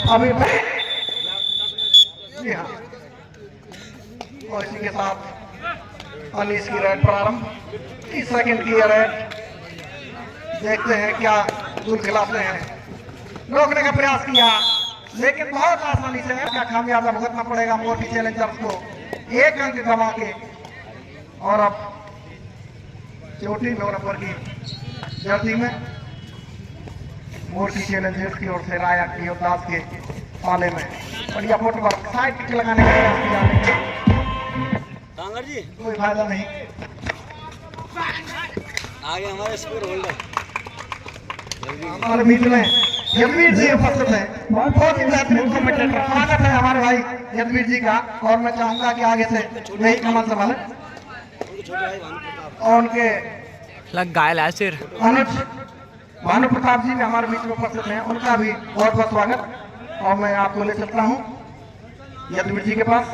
अभी जी हाँ, और इसी के साथ अनीस की रेड प्रारंभ, 30 सेकंड की रेड। देखते हैं क्या दूर खिलाफ ने रोकने का प्रयास किया, लेकिन बहुत आसानी से क्या खामियाजा भुगतना पड़ेगा मोर्टी चैलेंजर्स को, 1 अंक गंवा के। और अब चोटी 9 नंबर की जर्सी में मोर्टी चैलेंजर्स की ओर से राया की दास के पाले में बढ़िया फुटवर्क, साइड किक लगाने का प्रयास किया, जी कोई फायदा नहीं। आगे हमारे स्कोर होल्डर हमारे बीच में यदवीर जी उपस्थित है, बहुत ही बेहतरीन कमेंटेटर। स्वागत है हमारे भाई यदवीर जी का, और मैं चाहूंगा कि आगे से यही कमल संभाले। और उनके लग घायल है सिर अनुज भानु प्रताप जी भी हमारे बीच में उपस्थित हैं, उनका भी बहुत बहुत स्वागत। और मैं आपको ले सकता हूँ यदवीर जी के पास।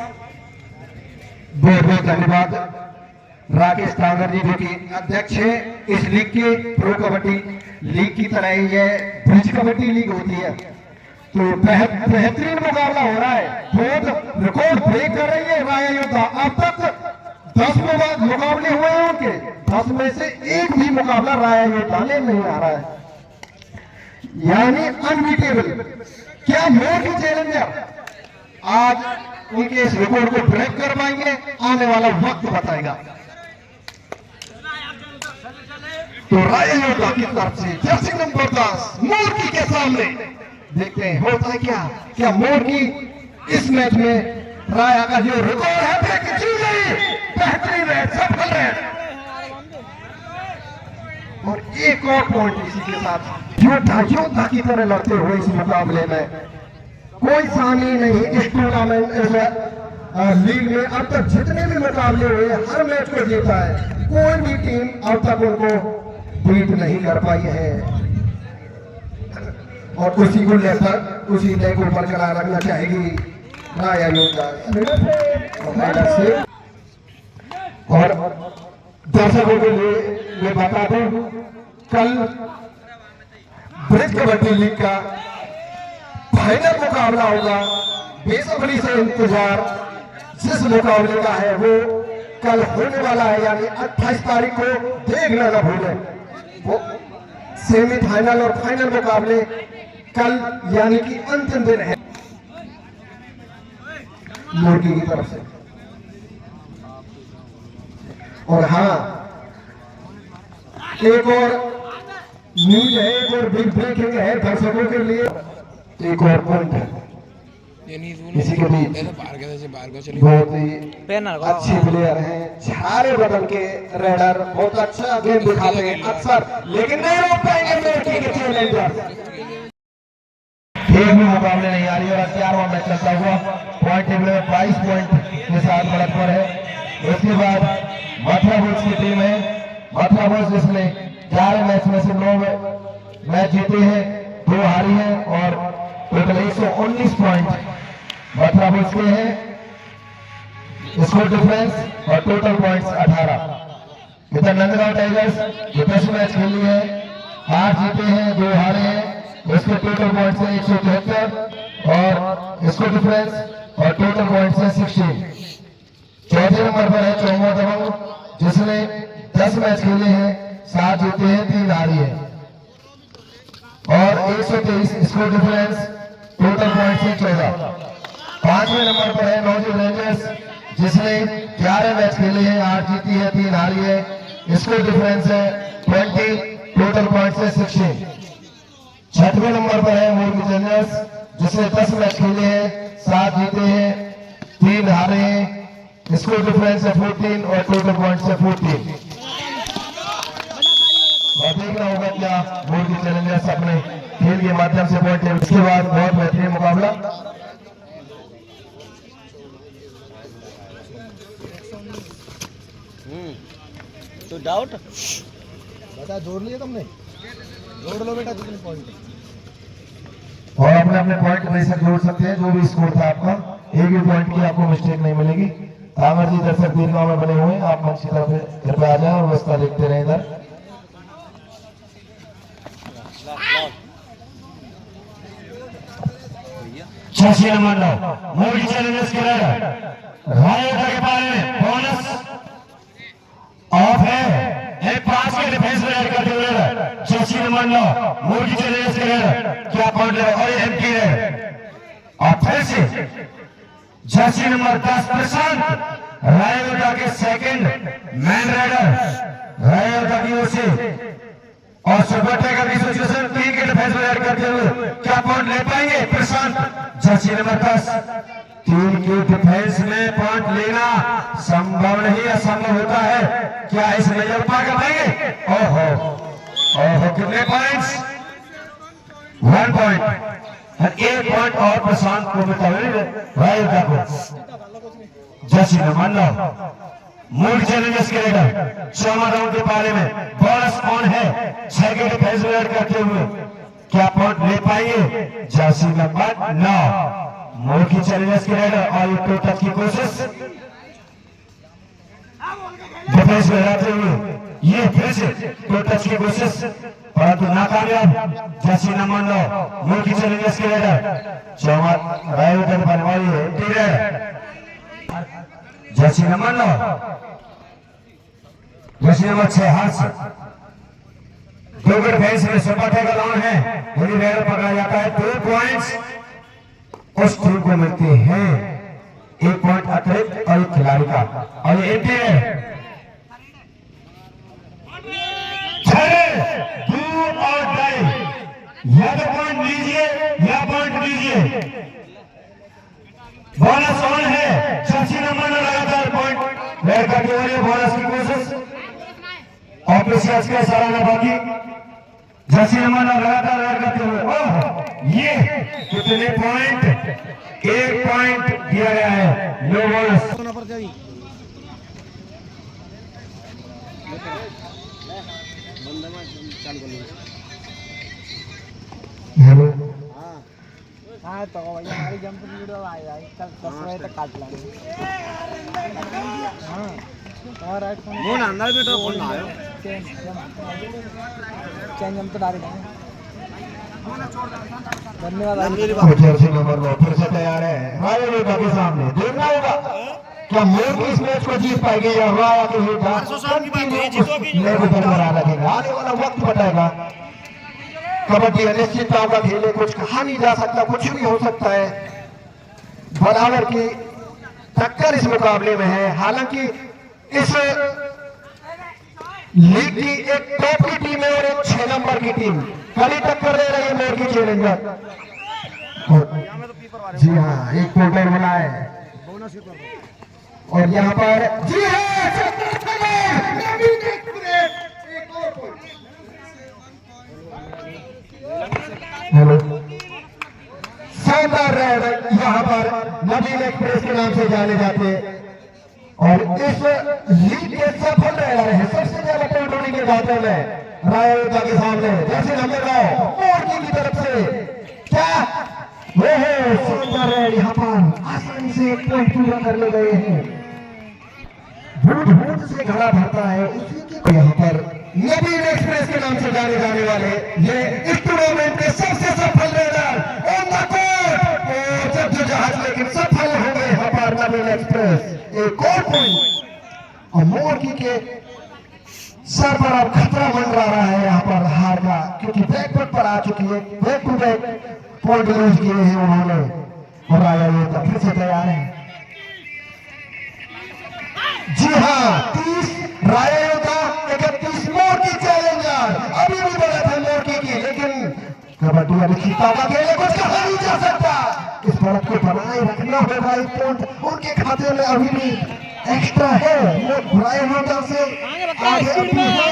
बहुत बहुत धन्यवाद राकेश तांगर जी, जो कि अध्यक्ष है इस लीग के। प्रो कबड्डी लीग की तरह ही यह ब्रिज कबड्डी लीग होती है, तो बेहतरीन मुकाबला हो रहा है, बहुत रिकॉर्ड ब्रेक कर रही है राया योद्धा। अब तक 10 मुकाबले हुए हैं उनके, 10 में से एक भी मुकाबला राया योद्धा ने नहीं आ रहा है, यानी अनबीटेबल। क्या मोर्टी चैलेंजर आज उनके इस रिकॉर्ड को ब्रेक कर पाएंगे? आने वाला वक्त बताएगा। तो राया योद्धा की तरफ से जर्सी नंबर 10 मोर्टी के सामने देखते हैं होता है क्या। क्या मोर्टी इस मैच में राया का जो रिकॉर्ड है ब्रेक की गई? बेहतरीन है, सफल है। और एक और पॉइंट इसी के साथ, योद्धा की तरह लड़ते हुए इस मुकाबले में कोई सानी नहीं। इस टूर्नामेंट लीग में अब तक जितने भी मुकाबले हुए हर मैच को जीता है, कोई भी टीम अब तक उनको बीट नहीं कर पाई है। और उसी को लेकर उसी लय को बरकरार रखना चाहेगी राया योद्धा से। और दर्शकों के लिए मैं बता दूं, कल ब्रिज कबड्डी लीग का फाइनल मुकाबला होगा। बेसब्री से इंतजार जिस मुकाबले का है वो कल होने वाला है, यानी 28 तारीख को देखना न भूलें। वो सेमीफाइनल और फाइनल मुकाबले कल, यानी कि अंतिम दिन है मोर्टी की तरफ से। और हाँ, एक और न्यूज है, एक और बिग ब्रेकिंग है दर्शकों के लिए। एक और पॉइंट है इसी के बीच, बहुत ही अच्छे प्लेयर हैं, झारे बदल के रेडर, बहुत अच्छा गेम दिखाते हैं अक्सर, लेकिन नहीं रोक पाएंगे मोर्टी के चैलेंजर। एक भी मुकाबले नहीं आ रही और 11वां मैच चलता हुआ पॉइंट टेबल में 22 पॉइंट के साथ बढ़त पर है। उसके बाद मथुरा बुल्स की टीम है, मथुरा बुल्स जिसने 11 मैच में से 9 मैच जीते हैं, 2 हारी हैं और टोटल 119 पॉइंट मथुरा बुल्स के हैं। स्कोर डिफरेंस और टोटल पॉइंट्स 18। इधर नंदगांव टाइगर्स जो 10 मैच खेली है, 8 जीते हैं, 2 हारे हैं, उसके टोटल पॉइंट्स है 173 और स्कोर डिफरेंस और टोटल पॉइंट्स है 16। चौथे नंबर पर है चौमा दबंग, जिसने 10 मैच खेले हैं, 7 जीते हैं, 3 हारी है और 123 स्कोर डिफरेंस, टोटल पॉइंट्स है 14। 5वें नंबर पर है नौजी रेंजर्स, जिसने 11 मैच खेले हैं, 8 जीती है, 3 हारी है, स्कोर डिफरेंस है 20, टोटल पॉइंट्स है 16। 6वें नंबर पर है मोर्टी चैलेंजर्स, जिसने 10 मैच खेले हैं, 7 जीते हैं, 3 हारे हैं, स्कोर डिफरेंस है 14 और टोटल पॉइंट्स है 14। और देखना होगा क्या मोर्टी चैलेंजर्स अपने खेल के माध्यम से पॉइंट है। उसके बाद बहुत बेहतरीन मुकाबला। तो डाउट बता, जोड़ लिए तुमने? जोड़ लो बेटा जितने पॉइंट। और अपने अपने पॉइंट बेशक जोड़ सकते हैं, जो भी स्कोर था आपका, एक भी पॉइंट की आपको मिस्टेक नहीं मिलेगी। तांगर जी दर्शक दीर्घाव में बने हुए हैं, आप मंच की तरफ कृपया आ जाए और व्यवस्था देखते रहे। इधर 86 नंबर 9 मोदी चैलेंजर्स के रायोटा के बारे में बोनस ऑफ है। एक पास के डिफेंस में करते हुए 86 नंबर 9 मोदी चैलेंजर्स के क्या पॉइंट है और एमपी है। और फिर से 86 नंबर 10 प्रशांत रायोटा के सेकंड मैन राइडर रायोटा की ओर से और सुबटे का भी सिचुएशन 3 के डिफेंस में करते हुए क्या पॉइंट ले पाएंगे प्रशांत। 86 नंबर 10 3 के डिफेंस में पॉइंट लेना संभव नहीं असंभव होता है। क्या इस नजर पा कर पाएंगे? ओहो ओहो कितने पॉइंट्स? 1 पॉइंट और 1 पॉइंट और प्रशांत को मिलता है रायोटा को। 86 नंबर 9 मूड चैलेंजर्स के लीडर 14 राउंड के पाले में बोनस ऑन है। 6 के डिफेंस में करते हुए क्या पॉइंट ले पाएंगे? 86 नंबर 9 मूड की चैलेंजर्स के लीडर और ये टू टच की कोशिश डिफेंस में रहते हुए ये फिर से टू टच की कोशिश परंतु नाकामयाब। 86 नंबर 9 मूड की चैलेंजर्स के लीडर 14 रायोटा बनने वाली है। 86 नंबर 9 86 नंबर 6 हाथ से दोगड़ भैंस में सुपरटे का लाउन है। यदि रेड पकड़ा जाता है 2 पॉइंट्स उस टीम को मिलते हैं। 1 पॉइंट अतिरिक्त और एक खिलाड़ी का और ये एंट्री है। डू और डाई या तो पॉइंट लीजिए या पॉइंट लीजिए। बोनस ऑन है। 86 नंबर में लगातार पॉइंट रेड करते हुए बोनस की कोशिश ऑफिसियल्स के सराहना बाकी। 86 नंबर में लगातार रेड करते हुए ओह ये कितने पॉइंट? 1 पॉइंट दिया गया है। No bonus. हेलो हाँ तो भैया हमारी जंप वीडियो आएगा कल 10 बजे तक काट लेंगे। हाँ और राइट फोन अंदर बेटा फोन ना आयो चेंज जंप तो डाल देंगे। धन्यवाद। 86 नंबर 9 फिर से तैयार है। रायोटा के सामने देखना होगा क्या मोदी इस मैच को जीत पाएगी या राया के लगेगा। आने वाला वक्त बताएगा। कबड्डी अनिश्चितताओं का खेल है। कुछ कहा नहीं जा सकता, कुछ भी हो सकता है। बराबर की टक्कर इस मुकाबले में है। हालांकि इस लीग की एक टॉप की टीम है और एक 6 नंबर की टीम कड़ी टक्कर दे रही है मोदी चैलेंजर। जी हाँ एक पोर्टर बना है और यहाँ पर जी हेलो शानदार रेड यहाँ पर नवीन एक्सप्रेस के नाम से जाने जाते और इस लीग के सफल रह हैं। सबसे ज्यादा पॉइंट होने के घाटे में रायोटा के सामने 10 नंबर 9 मोर्की की तरफ से क्या वो है शानदार रेड यहाँ पर आसानी से 1 पॉइंट पूरा कर ले गए हैं। भूत से घड़ा भरता है उसी के यहाँ पर नवीन एक्सप्रेस के नाम से जाने वाले ये इस टूर्नामेंट के सबसे सफल रेडर ऑन द कोर्ट और जब जहाज लेकिन सफल हो गए यहाँ पर नवीन एक्सप्रेस। एक और पॉइंट और मोर्की के सर पर अब खतरा मंडरा रहा है यहाँ पर हार का क्योंकि बैकवर्ड पर आ चुकी है। Back to back point lose किए हैं उन्होंने और रायोटा फिर से तैयार है। जी हाँ 30 रायोटा 31 मोर्की चैलेंजर। अभी भी बड़ा था मोर्की की लेकिन कबड्डी अनिश्चितताओं का खेल है। कुछ कहा नहीं जा सकता। इस बढ़त को बनाए रखना होगा। 1 पॉइंट उनके खाते में अभी भी एक्स्ट्रा है। रायोटा से आगे अभी है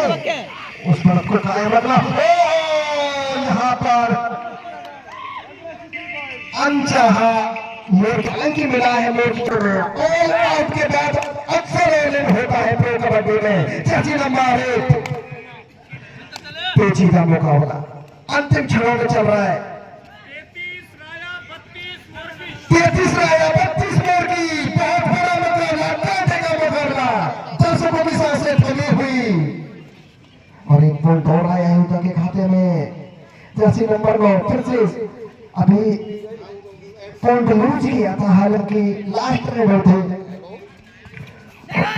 उस बढ़त को कायम रखना। यहाँ पर अनचाहा हालांकि मिला है मोर्की में ऑल आउट के बाद अक्सर एलिन होता है प्रो कबड्डी में। 86 नंबर 1 पेचीदा मुकाबला अंतिम क्षणों में चल रहा है। 33 राया 32 मोर्की बहुत बड़ा मुकाबला कांटे का मुकाबला। दर्शकों की सांसें थमी हुई और 1 पॉइंट और रायोटा के खाते में। जर्सी नंबर 9 फिर से अभी पॉइंट लूज किया था, हालांकि लास्ट में बैठे।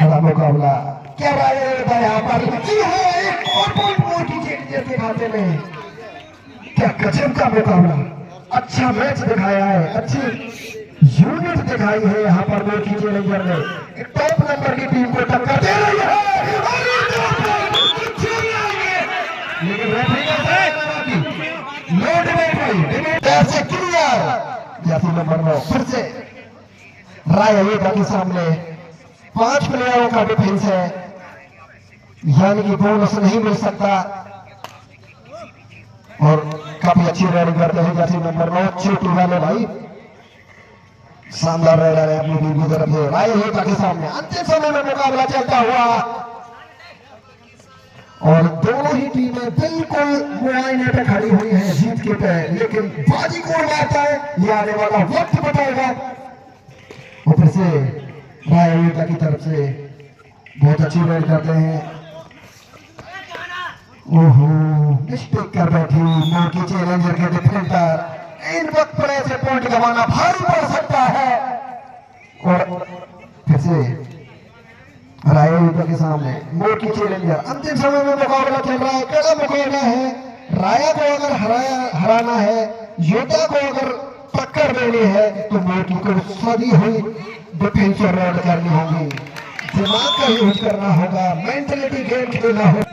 बड़ा मुकाबला क्या राय है यहाँ पर? जी हाँ, एक और पॉइंट मोर की चेंजर के खाते में। क्या गजब का मुकाबला, अच्छा मैच दिखाया है, अच्छी यूनिट दिखाई है यहाँ पर मोर की चैलेंजर ने। एक टॉप नंबर की टीम को टक्कर दे रही है, लेकिन रेफरी का कैसे क्लियर। जर्सी नंबर 9 फिर से राय अयोध्या के सामने 5 प्लेयरों का डिफेंस है, यानी कि बोनस नहीं मिल सकता। और काफी अच्छी रैडिंग करते हैं जर्सी नंबर 9 छोटू वाले भाई, शानदार राइडर है अपनी टीम की तरफ से। राय अयोध्या के सामने अंतिम समय में मुकाबला चलता हुआ और दोनों ही टीमें बिल्कुल मुआयने पे खड़ी हुई हैं जीत के पे, लेकिन बाजी कौन मारता है ये आने वाला वक्त बताएगा। ऊपर से राय अयोध्या की तरफ से बहुत अच्छी राइड करते हैं। ओहो, मिस्टेक कर बैठी मोर की चैलेंजर के डिफेंडर। इन वक्त पर ऐसे पॉइंट गंवाना भारी पड़ सकता है। और फिर से राय अयोध्या के सामने मोर की चैलेंजर। अंतिम समय में मुकाबला चल रहा है, कड़ा मुकाबला है। राया को अगर हराना है, योद्धा को अगर टक्कर देनी है, तो मोर की को सदी हुई डिफेंस और राइड करनी होगी, दिमाग का यूज करना होगा, मेंटलिटी गेम खेलना होगा।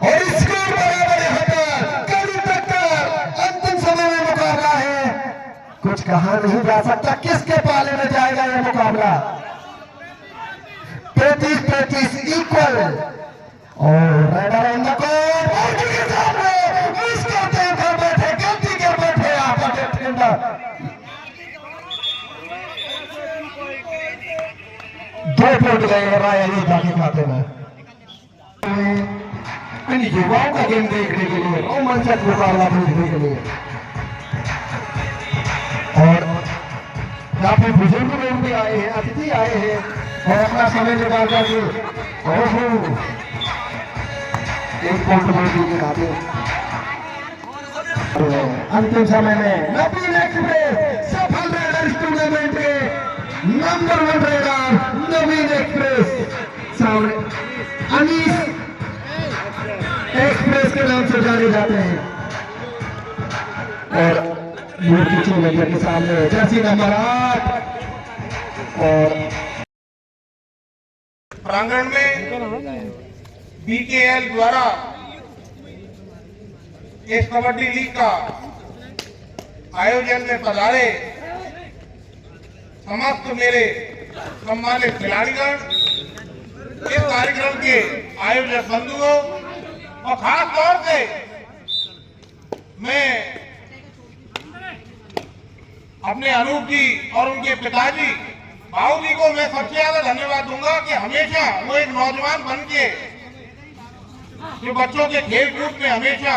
और स्कोर बराबर यहाँ पर, कड़ी टक्कर, अंतिम समय में मुकाबला है। कुछ कहा नहीं जा सकता किसके पाले में जाएगा यह मुकाबला। 35-35 इक्वल। और raider on the court, boundary के सामने मिस करते कर बैठे, गलती कर बैठे यहाँ पर डिफेंडर। 2 पॉइंट गए राय अयोध्या के खाते में। युवाओं का गेम देखने के लिए, रोमांचक मुकाबला देखने के लिए। और काफी बुजुर्ग लोग भी आए हैं, अतिथि आए हैं और अपना समय निकाल करके एक पॉइंट के खाते। अंतिम समय में नवीन एक्सप्रेस सफल रेडर टूर्नामेंट के नंबर 1 रेडर नवीन एक्सप्रेस सामने अनीस एक्सप्रेस के नाम से जाने जाते हैं। और मूर्ति चैलेंजर के सामने जर्सी नंबर 8 और प्रांगण में बीकेएल द्वारा इस कबड्डी लीग का आयोजन में पधारे समस्त मेरे सम्मानित खिलाड़ीगण, इस कार्यक्रम के आयोजक बंधुओं और खास तौर से मैं अपने अनूप जी और उनके पिताजी भाऊ जी को मैं सबसे ज्यादा धन्यवाद दूंगा कि हमेशा वो एक नौजवान बन के जो बच्चों के खेल कूद में हमेशा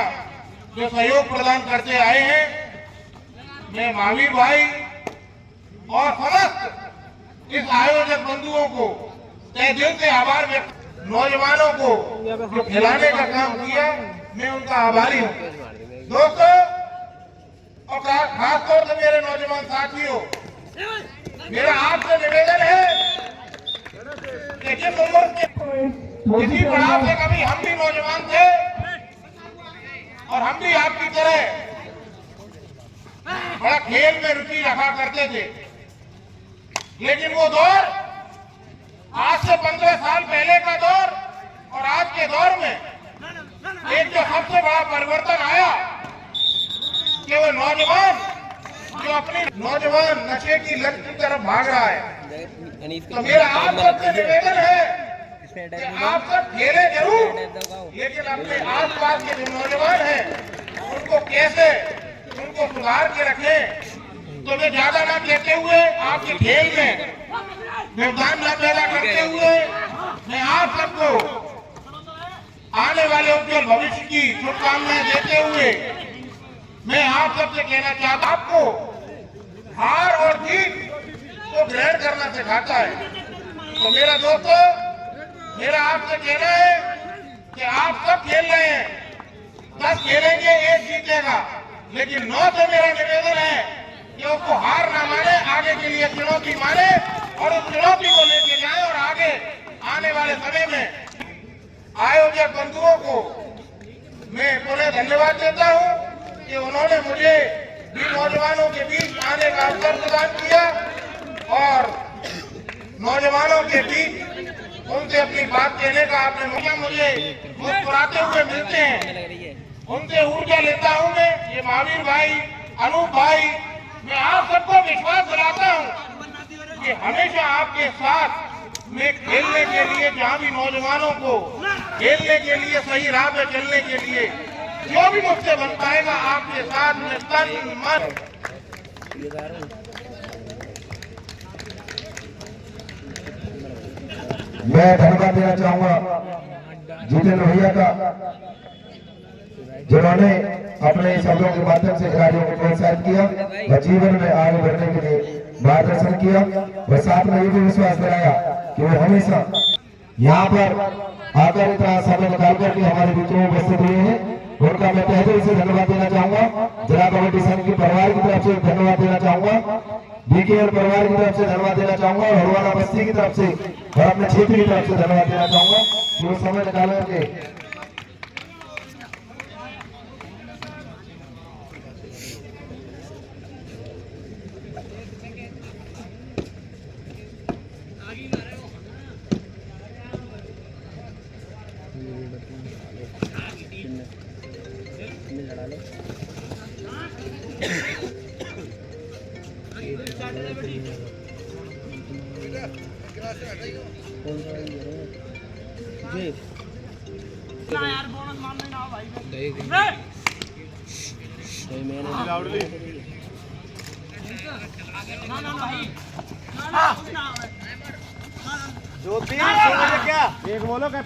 जो सहयोग प्रदान करते आए हैं। मैं महावीर भाई और समस्त इस आयोजक बंधुओं को तहे दिल से आभार व्यक्त, नौजवानों को जो खिलाने का काम किया, मैं उनका आभारी हूँ। दोस्तों और खास तौर से मेरे नौजवान साथियों, मेरा आपसे निवेदन है कि जिस उम्र के इसी पड़ाव से कभी हम भी नौजवान थे और हम भी आपकी तरह बड़ा खेल में रुचि रखा करते थे, लेकिन वो दौर आज से 15 साल पहले का दौर और आज के दौर में एक जो सबसे बड़ा परिवर्तन आया कि वो नौजवान जो अपनी नौजवान नशे की लत की तरफ भाग रहा है। तो मेरा आप सबसे निवेदन है कि आप सब खेले जरूर, लेकिन अपने आसपास के जो नौजवान हैं उनको कैसे उनको सुधार के रखें। तो मैं ज्यादा ना कहते हुए आपके खेल में योगदान न पैदा करते हुए मैं आप सबको आने वाले उज्जवल भविष्य की शुभकामनाएं देते हुए मैं आप सबसे कहना चाहता, आपको हार और जीत को ग्रहण करना सिखाता है। तो मेरा दोस्तों, मेरा आपसे कहना है कि आप सब खेल रहे हैं, 10 खेलेंगे, 1 जीत जीतेगा, लेकिन 9 से मेरा निवेदन है कि उसको हार ना माने, आगे के लिए चुनौती माने और उस चुनौती को लेके जाए और आगे आने वाले समय में आयोजक बंधुओं को मैं पुनः धन्यवाद देता हूं कि उन्होंने मुझे भी नौजवानों के बीच आने का अवसर प्रदान किया और नौजवानों के बीच उनसे अपनी बात कहने का आपने मौका मुझे मुस्कुराते हुए मिलते हैं, उनसे ऊर्जा लेता हूं मैं। ये महावीर भाई, अनूप भाई, मैं आप सबको विश्वास दिलाता हूं कि हमेशा आपके साथ में खेलने के लिए, जहां भी नौजवानों को खेलने के लिए, सही राह पे चलने के लिए जो भी मुझसे बन पाएगा, आपके साथ में तन मन। मैं धन्यवाद देना चाहूंगा जितेंद्र भैया का, जिन्होंने अपने शब्दों के माध्यम से खिलाड़ियों को प्रोत्साहित किया और जीवन में आगे बढ़ने के लिए मार्गदर्शन किया और साथ में ये भी विश्वास दिलाया कि वो हमेशा यहाँ पर आकर इतना समय निकाल करके हमारे मित्रों को उपस्थित हुए हैं। उनका मैं तहे दिल से धन्यवाद देना चाहूंगा। जिला कमेटी संघ के परिवार की तरफ से धन्यवाद देना चाहूंगा, बीकेएल परिवार की तरफ से धन्यवाद देना चाहूंगा और हरवाना बस्ती की तरफ से और अपने क्षेत्र की तरफ से धन्यवाद देना चाहूंगा कि वो समय निकाल करके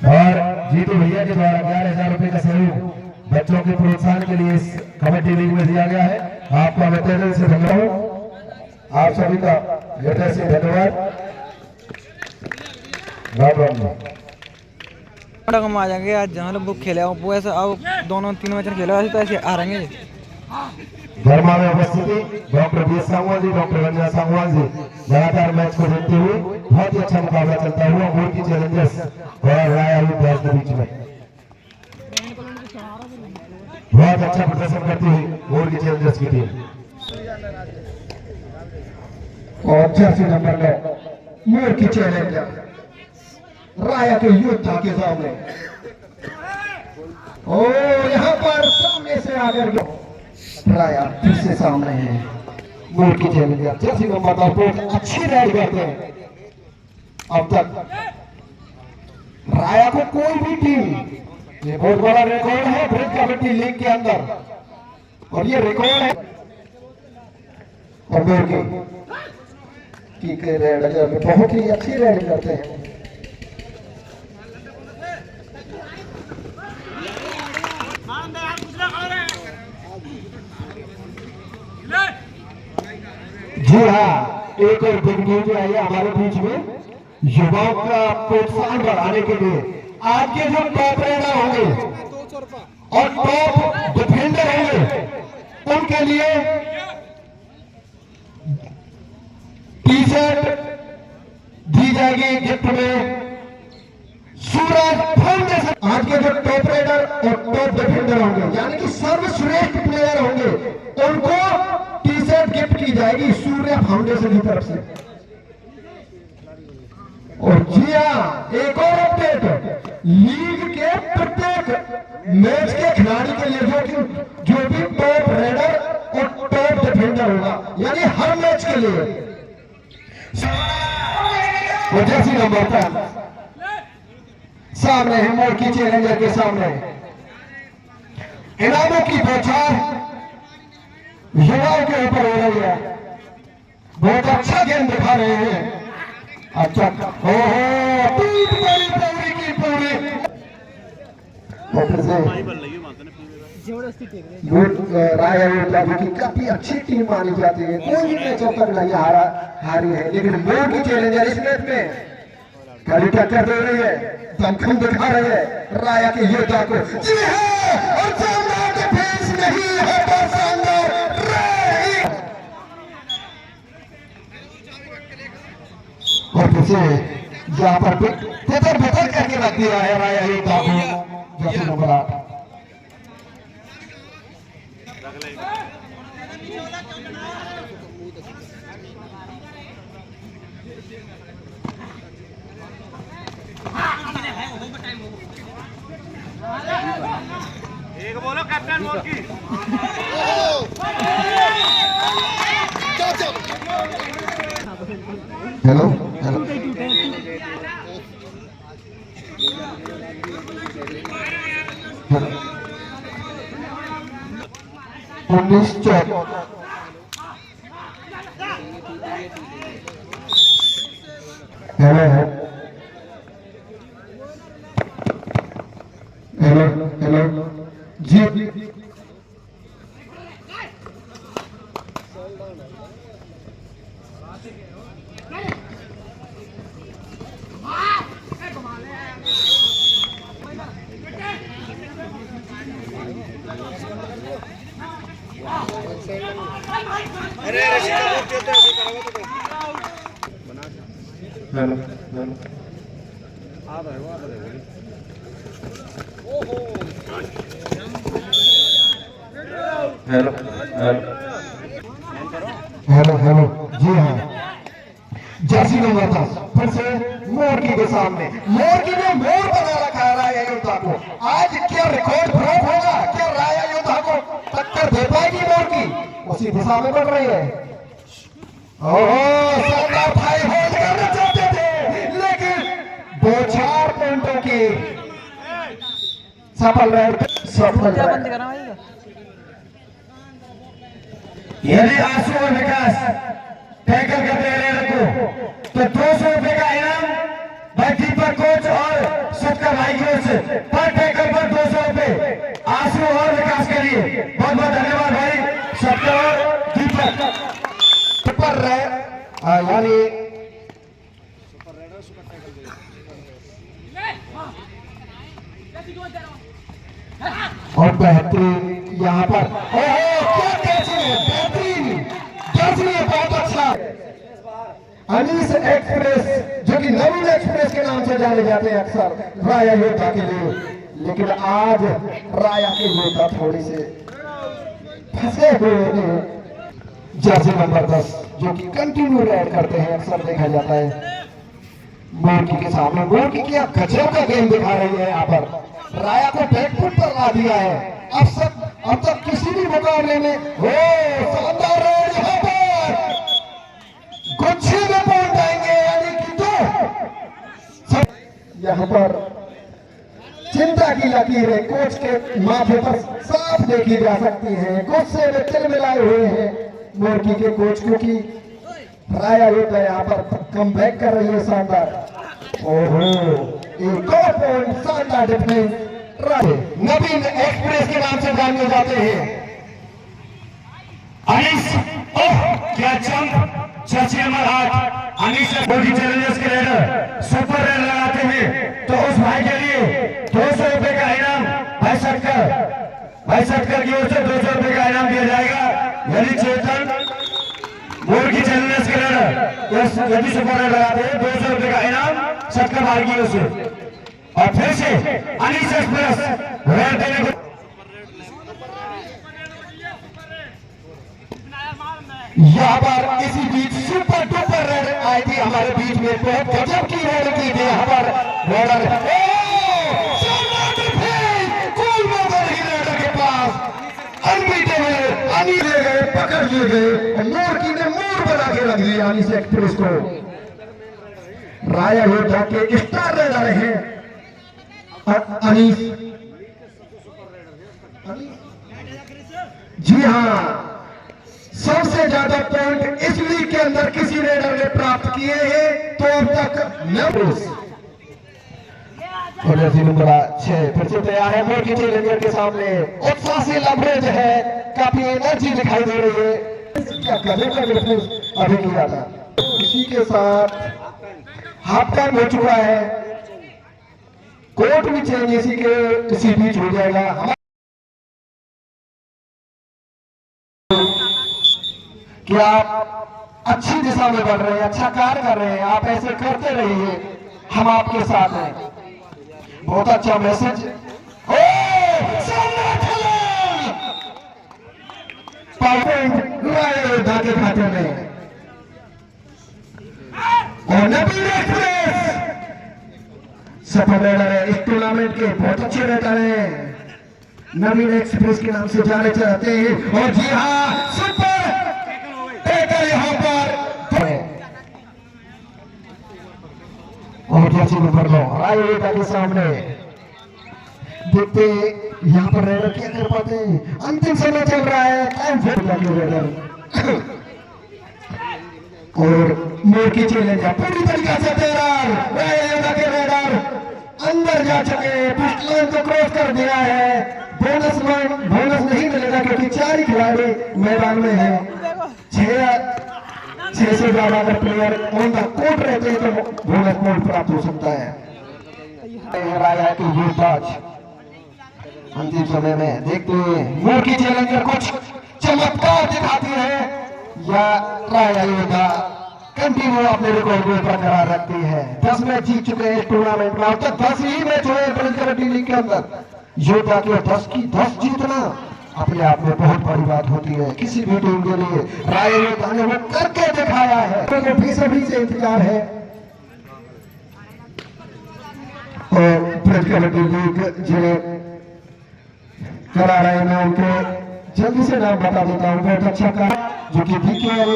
और जीतू भैया के द्वारा 11,000 रुपए का सहयोग बच्चों के प्रोत्साहन के लिए इस कमेटी लीग में दिया गया है। आपका मैं तहे दिल से धन्यवाद, आप सभी का हृदय से धन्यवाद। हम आ जाएंगे आज जहाँ लोग खेले वो ऐसा, अब दोनों 3 मैच खेले ऐसे तो ऐसे आ रहेंगे। धर्मा में उपस्थिति doctor B S Sangwan ji, doctor Ranjana Sangwan ji लगातार मैच को देखते हुए बहुत ही अच्छा मुकाबला चलता हुआ मूर्ति चैलेंजर्स और राय अभिप्राय के बीच में बहुत अच्छा प्रदर्शन करती हुई मूर्ति चैलेंजर्स की टीम और जर्सी नंबर 9 मूर्ति चैलेंजर राय के योद्धा के सामने, और यहाँ पर सामने से आकर राया फिर से सामने है। मूर्ति चैलेंजर जर्सी नंबर 9 को अच्छी राइड करते हैं। अब तक राया को कोई भी टीम, ये बहुत बड़ा रिकॉर्ड है ब्रिज कबड्डी लीग के अंदर और ये रिकॉर्ड है। और मूर्ति रेड बहुत ही अच्छी राइड करते हैं। जी हाँ, एक और बिग न्यूज आई है हमारे बीच में, युवाओं का प्रोत्साहन बढ़ाने के लिए आज के जो टॉप रेडर होंगे और टॉप डिफेंडर होंगे उनके लिए टी-शर्ट दी जाएगी गिफ्ट में। सूरज फाउंडेशन आज के जो टॉप रेडर और टॉप डिफेंडर होंगे यानी कि सर्वश्रेष्ठ प्लेयर होंगे उनको टी-शर्ट गिफ्ट की जाएगी सूर्य फाउंडेशन की तरफ से। और जी हाँ, एक और अपडेट, लीग के प्रत्येक मैच के खिलाड़ी के लिए जो भी टॉप रेडर और टॉप डिफेंडर होगा यानी हर मैच के लिए जर्सी नंबर 10 सामने है मूर्ति चैलेंजर के सामने। इनामों की बौछार युवाओं के ऊपर हो रही है, बहुत अच्छा गेम दिखा रहे हैं। अच्छा टूट पड़ी पौड़ी की पौड़ी राय की काफी अच्छी टीम मानी जाती है, कोई भी मैच अब तक नहीं हारी है, लेकिन मूर्ति चैलेंजर इस मैच में कड़ी टक्कर दे रही है, दमखम दिखा रही है राया के योद्धा को। जी हाँ, और नहीं है से यहाँ पर बेहतर बेहतर करके रख दिया है राया योद्धा को जर्सी नंबर 8। एक बोलो कैप्टन मोर्की। हेलो हेलो उन्नीस हेलो हेलो हेलो जी हेलो हेलो हेलो हेलो जी हाँ जर्सी नंबर 10 फिर से मोरकी के सामने मोरकी ने मोर बना रखा है राया योद्धा को। आज क्या रिकॉर्ड ब्रेक होगा? क्या राया योद्धा को टक्कर दे पाएगी मोरकी? उसी दिशा में बढ़ रही है। ओह सरदार भाई होल्ड करना चाहते थे लेकिन 2-4 पॉइंटों की सफल यदि आंसू और विकास टैकल करते हैं रेडर को तो 200 रुपए का इनाम भाई दीपक कोच और सत्कार भाई की ओर से पर टैकल पर 200 रुपए आंसू और विकास के लिए बहुत बहुत धन्यवाद भाई सत्कार और दीपक पर यानी और बेहतरीन यहाँ पर क्या कैच है, बेहतरीन जर्सी है, बहुत अच्छा। अनीस एक्सप्रेस जो कि नवीन एक्सप्रेस के नाम से जाने जाते हैं अक्सर राया योद्धा के लिए, लेकिन आज राया के योद्धा थोड़ी से फंसे हुए हैं। जर्सी नंबर 10 जो कि कंटिन्यू राइड करते हैं अक्सर देखा जाता है। मोरकी के सामने मोरकी क्या गजब का गेम दिखा रही है। यहाँ पर राया को बैकफुट पर ला दिया है। अब तक किसी भी मुकाबले में शानदार राइड यहाँ पर गुच्छे में पहुंच जाएंगे, यानी कि तो यहाँ पर चिंता की लकीरें कोच के माथे पर साफ देखी जा सकती हैं। गुस्से में तिल मिलाए हुए हैं मोरकी के कोच, क्योंकि राया योद्धा यहाँ पर कम बैक कर रही है शानदार। ओहो एक और पॉइंट शानदार डिफेंस नवीन एक्सप्रेस के नाम से जाने जाते हैं। अनीस क्या jump jersey number 8 Anees body challengers के रेडर सुपर रेड लगाते हैं तो उस भाई के लिए 200 रुपए का इनाम भाई सटकर की ओर से 200 रुपए का इनाम दिया जाएगा। यदि चेतन मोरकी चैलेंजर्स के रेडर यदि सुपर रेड लगाते हैं 200 रुपए का इनाम सटकर भाई की ओर से। और फिर से अनीस एक्सप्रेस रेड देने को यहाँ पर इसी बीच सुपर डुपर रेड आई थी हमारे बीच में, बहुत गजब की रेड की थी यहाँ पर रेडर रेडर के पास अनबीटेबल अनी ले गए, पकड़ लिए गए। मोरकी ने मोर बना के रख दिया अनीस एक्सप्रेस को। राया योद्धा के स्टार रेडर हैं अनीस। जी हाँ, सबसे ज्यादा पॉइंट इस लीग के अंदर किसी रेडर ने प्राप्त किए हैं तो अब तक नंबर और जर्सी नंबर 6 फिर से तैयार है मोरकी चैलेंजर के सामने। उत्साह से लवरेज है, काफी एनर्जी दिखाई दे रही है। क्या गजब का डिफेंस अभी किया था। इसी के साथ हाफ टाइम हो चुका है, कोर्ट भी चेंज इसी बीच हो जाएगा। क्या अच्छी दिशा में बढ़ रहे हैं, अच्छा कार्य कर रहे हैं। आप ऐसे करते रहिए, हम आपके साथ हैं। बहुत अच्छा मैसेज। के खाते में और नबील एक्सप्रेस सफल रेडर है इस टूर्नामेंट के, बहुत अच्छे रेडर हैं, नबील एक्सप्रेस के नाम से जाने चाहते हैं। और जी हाँ, सुपर टेकर यहाँ पर और जैसे नंबर 9 रायवेदा के सामने देखते यहाँ पर रेडर क्या कर पाते हैं। अंतिम समय चल रहा है, टाइम फिर रेडर और मोर की चैलेंज पूरी तरीके से तैयार। रायवेदा के रेडर अंदर जा चुके हैं, पिस्ट लाइन को क्रॉस कर दिया है। बोनस नहीं मिलेगा क्योंकि 4 ही खिलाड़ी मैदान में है। 6 से ज्यादा अगर प्लेयर ऑन द कोर्ट रहते हैं तो बोनस पॉइंट प्राप्त हो सकता है। अंतिम समय में देखते हैं मोर की चैलेंजर कुछ चमत्कार दिखाती है या राया योद्धा कंटिन्यू अपने रिकॉर्ड को बरकरार रखती है। 10 मैच जीत चुके हैं इस टूर्नामेंट में। अब तक 10 ही मैच हुए हैं कबड्डी लीग के अंदर। योद्धा के 10 की 10 जीतना अपने आप में बहुत बड़ी बात होती है किसी भी टीम के लिए। राय योद्धा ने वो करके दिखाया है, तो बेसब्री से इंतजार है। और ब्रिज कबड्डी लीग जिन्हें करा रहे हैं, मैं उनके जल्दी से नाम बता देता हूँ। बहुत अच्छा काम जो कि बीकेएल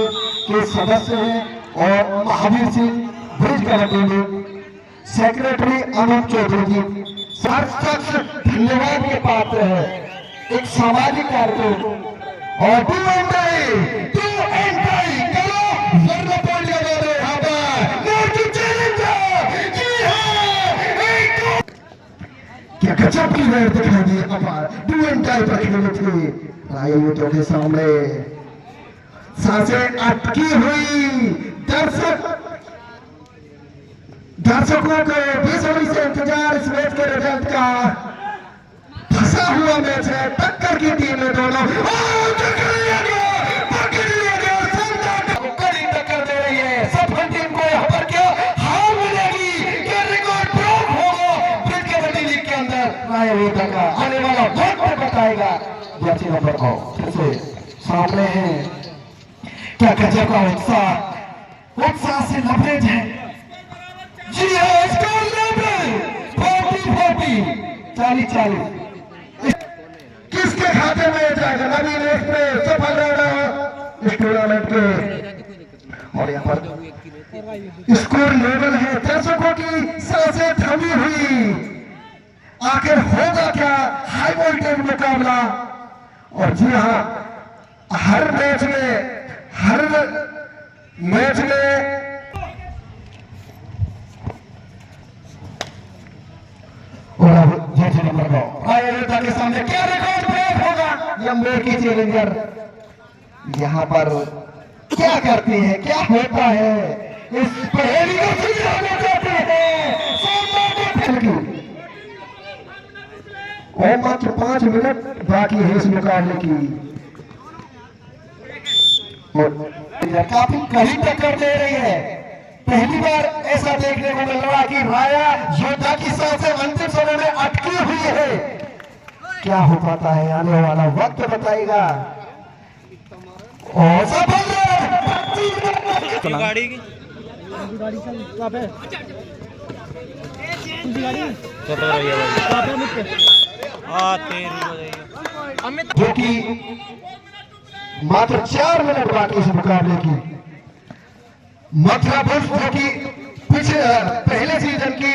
के सदस्य हैं और महावीर सिंह ब्रिज कबड्डी लीग सेक्रेटरी अनूप चौधरी जी सार्थक धन्यवाद के पात्र है। एक सामाजिक कार्यक्रम और टू एंड टाई करो वरना पॉइंट लगा दो। यहाँ पर मोर की चैलेंज क्या गजब की रेड दिखाई दी। अब टू एंड टाई पर खेले थे राय योद्धा के सामने, सांसें अटकी हुई। दर्शकों को बेसब्री से इंतजार इस मैच के रिजल्ट का। फंसा हुआ मैच है, टक्कर की टीम है दोनों। कड़ी टक्कर दे रही है, सफल टीम को यहाँ पर क्या हार मिलेगी, क्या रिकॉर्ड ब्रेक होगा ब्रिज कबड्डी लीग के अंदर। राय योद्धा का आने वाला वक्त बताएगा। जैसे नंबर 9 फिर से सामने है, क्या गजब का उत्साह से लबरेज है। जी हाँ, स्कोर लेवल 40-40 किसके खाते में जाएगा। नबील एक्सप्रेस सफल रेडर इस टूर्नामेंट के। और यहाँ पर स्कोर लेवल है, दर्शकों की सांसें थमी हुई। आखिर होगा क्या हाई वोल्टेज मुकाबला। और जी हाँ, हर मैच में और अब जैसे नंबर 9 राय योद्धा के सामने क्या रिकॉर्ड ब्रेक होगा। यह मोर की चैलेंजर यहाँ पर क्या करती है, क्या होता है इस पहेली को सुलझाना चाहते हैं। और मात्र 5 मिनट बाकी है इस मुकाबले की। काफी कड़ी टक्कर दे रही है। पहली बार ऐसा देखने को मिल रहा कि राया योद्धा की सांसें अंतिम समय में अटकी हुई है। क्या हो पाता है आने वाला वक्त बताएगा। और गाड़ी की जो कि मात्र 4 मिनट बाकी इस मुकाबले की। मथुरा बुल्स जो कि पहले सीजन की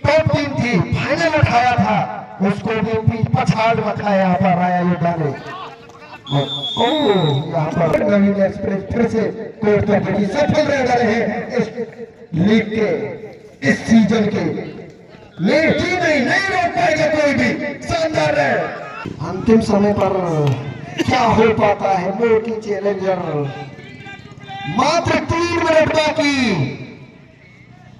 टॉप टीम थी, फाइनल उठाया था, उसको भी पछाड़ रखा है यहाँ पर राया योद्धा ने। यहाँ पर नवीन एक्सप्रेस फिर से कोर्ट पर सफल रेडर है इस लीग के, इस सीजन के। नहीं रोक पाएगा कोई भी। शानदार है। अंतिम समय पर क्या हो पाता है मोर की चैलेंजर। मात्र 3 मिनट बाकी,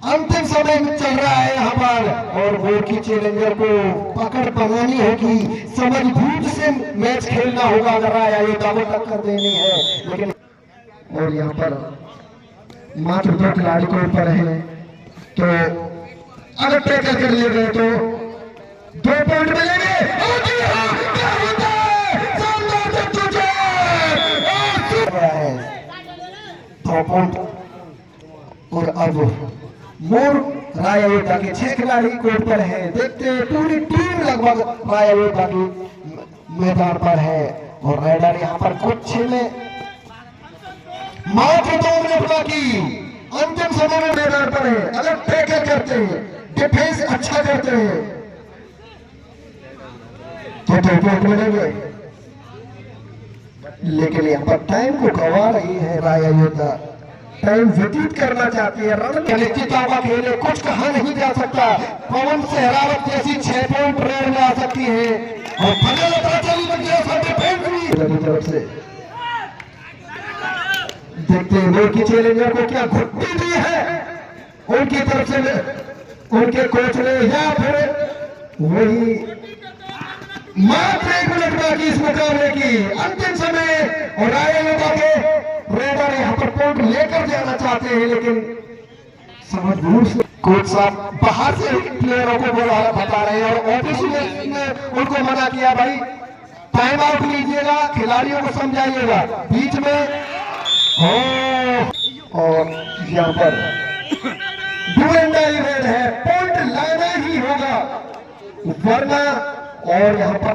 अंतिम समय में चल रहा है यहाँ पर और मोर की चैलेंजर को पकड़ बनानी होगी, समझबूझ से मैच खेलना होगा अगर राया योद्धा को टक्कर देनी है। लेकिन और यहाँ पर मात्र 2 खिलाड़ी को ऊपर है, तो अगर टैकल कर लिए गए तो 2 पॉइंट मिलेंगे। और जी हाँ, क्या होता है? शानदार चुटकुले! है 2 पॉइंट। और अब मोर राया योद्धा के 6 खिलाड़ी कोर्ट पर है। देखते हैं पूरी टीम लगभग राया योद्धा की मैदान पर है और रेडर यहाँ पर कुछ में मात्र 2 मिनट बाकी, अंतिम समय में मैदान पर है। अगर टैकल करते हैं, डिफेंस अच्छा करते हैं तो 2 पॉइंट मिलेंगे, लेकिन यहाँ पर टाइम को गवा रही है राया योद्धा, टाइम व्यतीत करना चाहती है। रन निश्चितता खेले, कुछ कहा नहीं जा सकता। पवन सहरावत जैसी 6 पॉइंट रेड में आ सकती है और तरफ से देखते हैं वो की चैलेंजर को क्या घुट्टी दी है उनकी तरफ से, उनके कोच ने, या फिर वही मात्र 1 मिनट बाकी इस मुकाबले की, अंतिम समय। और राया योद्धा के रेडर यहाँ पर पॉइंट लेकर जाना चाहते हैं, लेकिन समझ दूर से कोच साहब बाहर से प्लेयरों को बता रहे हैं और ऑफिशियल ने उनको मना किया, भाई टाइम आउट लीजिएगा, खिलाड़ियों को समझाइएगा बीच में। और यहाँ पर डू एंड डाई रेड है, पॉइंट लाना ही होगा वरना। और यहाँ पर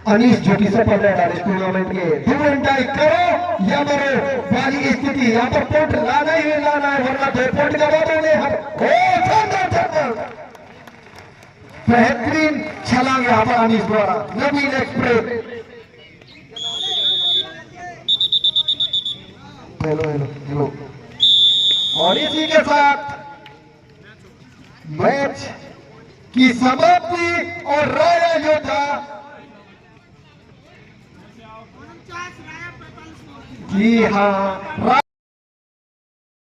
अनीश जो कि सफल है इस टूर्नामेंट के, डू एंड डाई करो या मरो वाली स्थिति, यहाँ पर पॉइंट लाना ही लाना है वरना 2 पॉइंट गवा दोगे हम। बेहतरीन छलांग यहाँ पर अनीश द्वारा, नवीन एक्सप्रेस। Hello hello hello. और इसी के साथ मैच की समाप्ति और राया योद्धा जी हाँ।